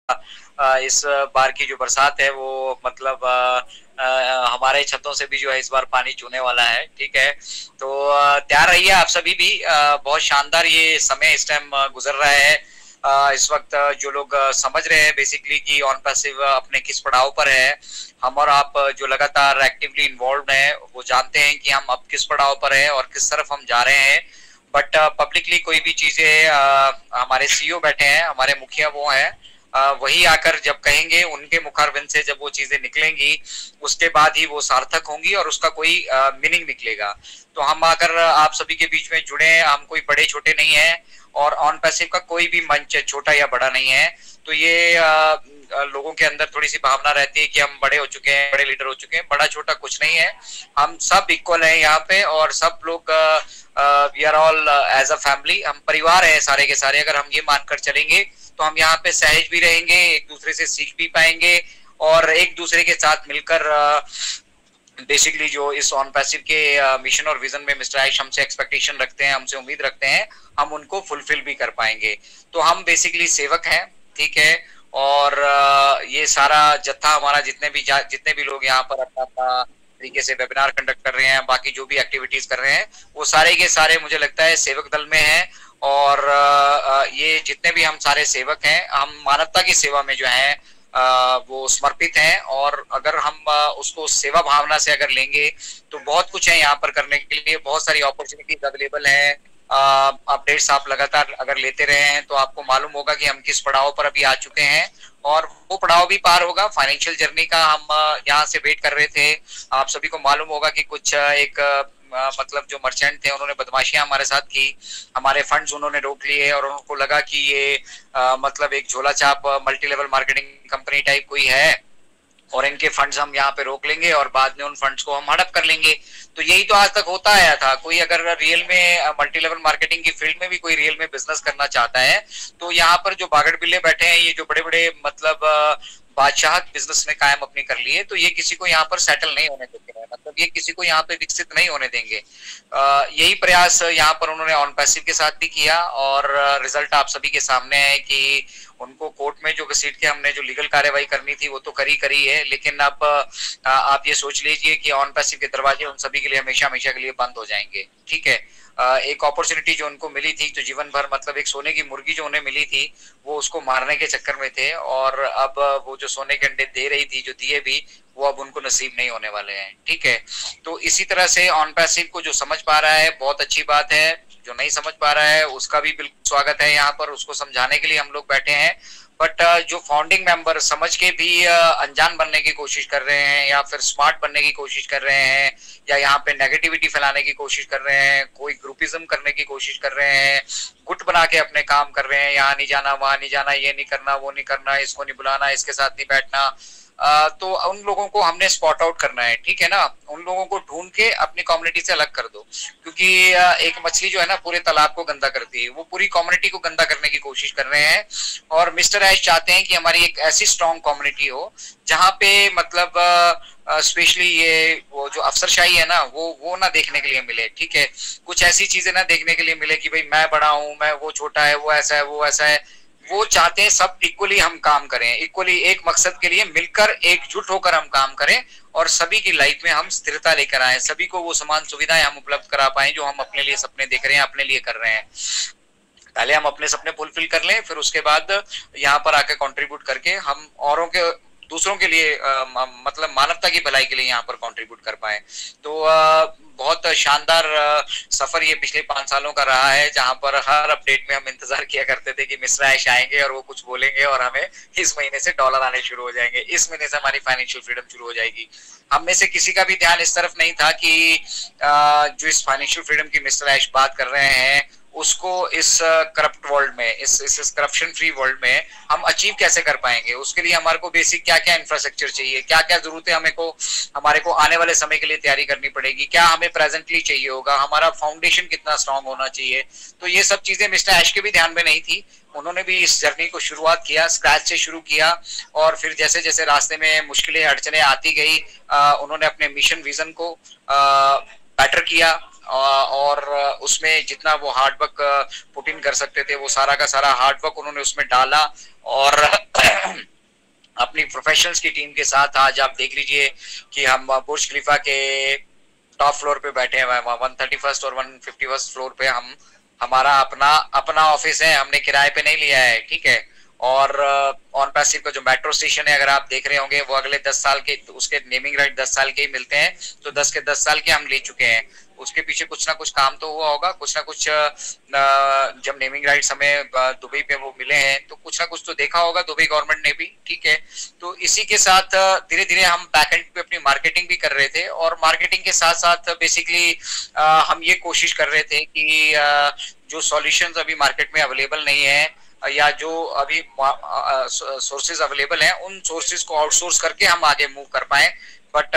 इस बार की जो बरसात है वो मतलब हमारे छतों से भी जो है इस बार पानी चूने वाला है। ठीक है, तो तैयार रहिए आप सभी भी। बहुत शानदार ये समय इस टाइम गुजर रहा है। इस वक्त जो लोग समझ रहे हैं बेसिकली कि ऑन पैसिव अपने किस पड़ाव पर है, हम और आप जो लगातार एक्टिवली इन्वॉल्व हैं वो जानते हैं कि हम अब किस पड़ाव पर हैं और किस तरफ हम जा रहे हैं। बट पब्लिकली कोई भी चीजें हमारे सीईओ बैठे हैं, हमारे मुखिया वो हैं, वही आकर जब कहेंगे, उनके मुखारबिंद से जब वो चीजें निकलेंगी उसके बाद ही वो सार्थक होंगी और उसका कोई मीनिंग निकलेगा। तो हम आकर आप सभी के बीच में जुड़े हैं, हम कोई बड़े छोटे नहीं है और ऑन पैसिव का कोई भी मंच छोटा या बड़ा नहीं है। तो ये लोगों के अंदर थोड़ी सी भावना रहती है कि हम बड़े हो चुके हैं, बड़े लीडर हो चुके हैं। बड़ा छोटा कुछ नहीं है, हम सब इक्वल हैं यहाँ पे और सब लोग we are all as a family, हम परिवार हैं सारे के सारे। अगर हम ये मानकर चलेंगे तो हम यहाँ पे सहज भी रहेंगे, एक दूसरे से सीख भी पाएंगे और एक दूसरे के साथ मिलकर बेसिकली जो इस ऑन पैसिव के मिशन और विजन में मिस्टर आयुष हमसे एक्सपेक्टेशन रखते हैं, हमसे उम्मीद रखते हैं, हम उनको फुलफिल भी कर पाएंगे। तो हम बेसिकली सेवक हैं, ठीक है। और ये सारा जत्था हमारा जितने भी लोग यहाँ पर अपना अपना तरीके से वेबिनार कंडक्ट कर रहे हैं, बाकी जो भी एक्टिविटीज कर रहे हैं, वो सारे के सारे मुझे लगता है सेवक दल में हैं। और ये जितने भी हम सारे सेवक हैं, हम मानवता की सेवा में जो है वो समर्पित हैं। और अगर हम उसको सेवा भावना से अगर लेंगे तो बहुत कुछ है यहाँ पर करने के लिए, बहुत सारी अपॉर्चुनिटीज अवेलेबल है। अपडेट्स आप लगातार अगर लेते रहे हैं तो आपको मालूम होगा कि हम किस पड़ाव पर अभी आ चुके हैं और वो पड़ाव भी पार होगा। फाइनेंशियल जर्नी का हम यहाँ से वेट कर रहे थे। आप सभी को मालूम होगा कि कुछ एक मतलब जो मर्चेंट थे उन्होंने बदमाशियां हमारे साथ की, हमारे फंड्स उन्होंने रोक लिए और उनको लगा कि ये मतलब एक झोला छाप multi level marketing company type कोई है और इनके फंड्स हम यहाँ पे रोक लेंगे और बाद में उन फंड्स को हम हड़प कर लेंगे। तो यही तो आज तक होता आया था। कोई अगर रियल में मल्टी लेवल मार्केटिंग की फील्ड में भी कोई रियल में बिजनेस करना चाहता है तो यहाँ पर जो बागड़ बिल्ले बैठे हैं, ये जो बड़े बड़े मतलब बादशाह बिजनेस ने कायम अपनी कर ली है, तो ये किसी को यहाँ पर सेटल नहीं होने देंगे, मतलब ये किसी को यहाँ पे विकसित नहीं होने देंगे। यही प्रयास यहाँ पर उन्होंने ऑन पैसिव के साथ भी किया और रिजल्ट आप सभी के सामने है कि उनको कोर्ट में जो घसीट के हमने जो लीगल कार्यवाही करनी थी वो तो करी है, लेकिन अब आप ये सोच लीजिए कि ऑन पैसिव के दरवाजे उन सभी के लिए हमेशा हमेशा के लिए बंद हो जाएंगे। ठीक है, एक अपॉर्चुनिटी जो उनको मिली थी, जो जीवन भर मतलब एक सोने की मुर्गी जो उन्हें मिली थी, वो उसको मारने के चक्कर में थे और अब वो जो सोने के अंडे दे रही थी, जो दिए भी, वो अब उनको नसीब नहीं होने वाले हैं। ठीक है, तो इसी तरह से ऑन पैसिव को जो समझ पा रहा है बहुत अच्छी बात है, जो नहीं समझ पा रहा है उसका भी बिल्कुल स्वागत है यहाँ पर, उसको समझाने के लिए हम लोग बैठे हैं। बट जो फाउंडिंग मेंबर समझ के भी अनजान बनने की कोशिश कर रहे हैं या फिर स्मार्ट बनने की कोशिश कर रहे हैं या यहाँ पे नेगेटिविटी फैलाने की कोशिश कर रहे हैं, कोई ग्रुपिज्म करने की कोशिश कर रहे हैं, गुट बना के अपने काम कर रहे हैं, यहाँ नहीं जाना, वहां नहीं जाना, ये नहीं करना, वो नहीं करना, इसको नहीं बुलाना, इसके साथ नहीं बैठना, तो उन लोगों को हमने स्पॉट आउट करना है। ठीक है ना, उन लोगों को ढूंढ के अपनी कम्युनिटी से अलग कर दो, क्योंकि एक मछली जो है ना पूरे तालाब को गंदा करती है, वो पूरी कम्युनिटी को गंदा करने की कोशिश कर रहे हैं। और मिस्टर ऐश चाहते हैं कि हमारी एक ऐसी स्ट्रॉन्ग कम्युनिटी हो जहाँ पे मतलब स्पेशली ये वो जो अफसरशाही है ना वो ना देखने के लिए मिले। ठीक है, कुछ ऐसी चीजें ना देखने के लिए मिले कि भाई मैं बड़ा हूं, मैं वो छोटा है, वो ऐसा है, वो ऐसा है। वो चाहते हैं सब इक्वली हम काम करें, इक्वली एक मकसद के लिए मिलकर एकजुट होकर हम काम करें और सभी की लाइफ में हम स्थिरता लेकर आए, सभी को वो समान सुविधाएं हम उपलब्ध करा पाए जो हम अपने लिए सपने देख रहे हैं, अपने लिए कर रहे हैं। पहले हम अपने सपने फुलफिल कर लें, फिर उसके बाद यहाँ पर आके कंट्रीब्यूट करके हम औरों के दूसरों के लिए मतलब मानवता की भलाई के लिए यहाँ पर कंट्रीब्यूट कर पाए। तो बहुत शानदार सफर ये पिछले 5 सालों का रहा है, जहां पर हर अपडेट में हम इंतजार किया करते थे कि मिस्टर ऐश आएंगे और वो कुछ बोलेंगे और हमें इस महीने से डॉलर आने शुरू हो जाएंगे, इस महीने से हमारी फाइनेंशियल फ्रीडम शुरू हो जाएगी। हम में से किसी का भी ध्यान इस तरफ नहीं था कि जो इस फाइनेंशियल फ्रीडम की मिस्टर ऐश बात कर रहे हैं उसको इस करप्ट वर्ल्ड में, इस करप्शन फ्री वर्ल्ड में हम अचीव कैसे कर पाएंगे। उसके लिए हमारे को बेसिक क्या क्या इंफ्रास्ट्रक्चर चाहिए, क्या क्या जरूरतें हमारे को आने वाले समय के लिए तैयारी करनी पड़ेगी, क्या हमें प्रेजेंटली चाहिए होगा, हमारा फाउंडेशन कितना स्ट्रांग होना चाहिए। तो ये सब चीजें मिस्टर ऐश के भी ध्यान में नहीं थी। उन्होंने भी इस जर्नी को शुरुआत किया, स्क्रैच से शुरू किया और फिर जैसे जैसे रास्ते में मुश्किलें अड़चने आती गई, उन्होंने अपने मिशन विजन को बेटर किया और उसमें जितना वो हार्डवर्क पुट इन कर सकते थे वो सारा का सारा हार्डवर्क उन्होंने उसमें डाला और प्रोफेशनल्स की टीम के साथ आज आप देख लीजिए कि हम बुर्ज खलीफा के टॉप फ्लोर पे बैठे हैं, 131st और 151st फ्लोर पे हम, हमारा अपना अपना ऑफिस है, हमने किराए पे नहीं लिया है, ठीक है। और ऑन पैसिव का जो मेट्रो स्टेशन है, अगर आप देख रहे होंगे, वो अगले 10 साल के, उसके नेमिंग राइट 10 साल के ही मिलते हैं, तो 10 के 10 साल के हम ले चुके हैं। उसके पीछे कुछ ना कुछ काम तो हुआ होगा, कुछ ना कुछ जब नेमिंग राइट्स हमें दुबई पे वो मिले हैं, तो कुछ ना कुछ तो देखा होगा दुबई गवर्नमेंट ने भी, ठीक है। तो इसी के साथ धीरे धीरे हम बैकएंड पे अपनी मार्केटिंग भी कर रहे थे, और मार्केटिंग के साथ साथ बेसिकली हम ये कोशिश कर रहे थे कि जो सॉल्यूशंस अभी मार्केट में अवेलेबल नहीं है, या जो अभी सोर्सेज अवेलेबल हैं, उन सोर्सेज को आउटसोर्स करके हम आगे मूव कर पाए। बट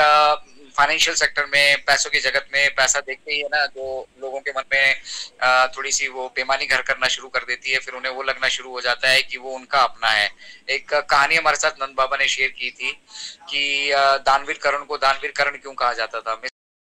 फाइनेंशियल सेक्टर में, पैसों की जगत में, पैसा देखते ही है ना, जो लोगों के मन में थोड़ी सी वो बेईमानी घर करना शुरू कर देती है, फिर उन्हें वो लगना शुरू हो जाता है कि वो उनका अपना है। एक कहानी हमारे साथ नंद बाबा ने शेयर की थी कि दानवीर कर्ण को दानवीर कर्ण क्यों कहा जाता था।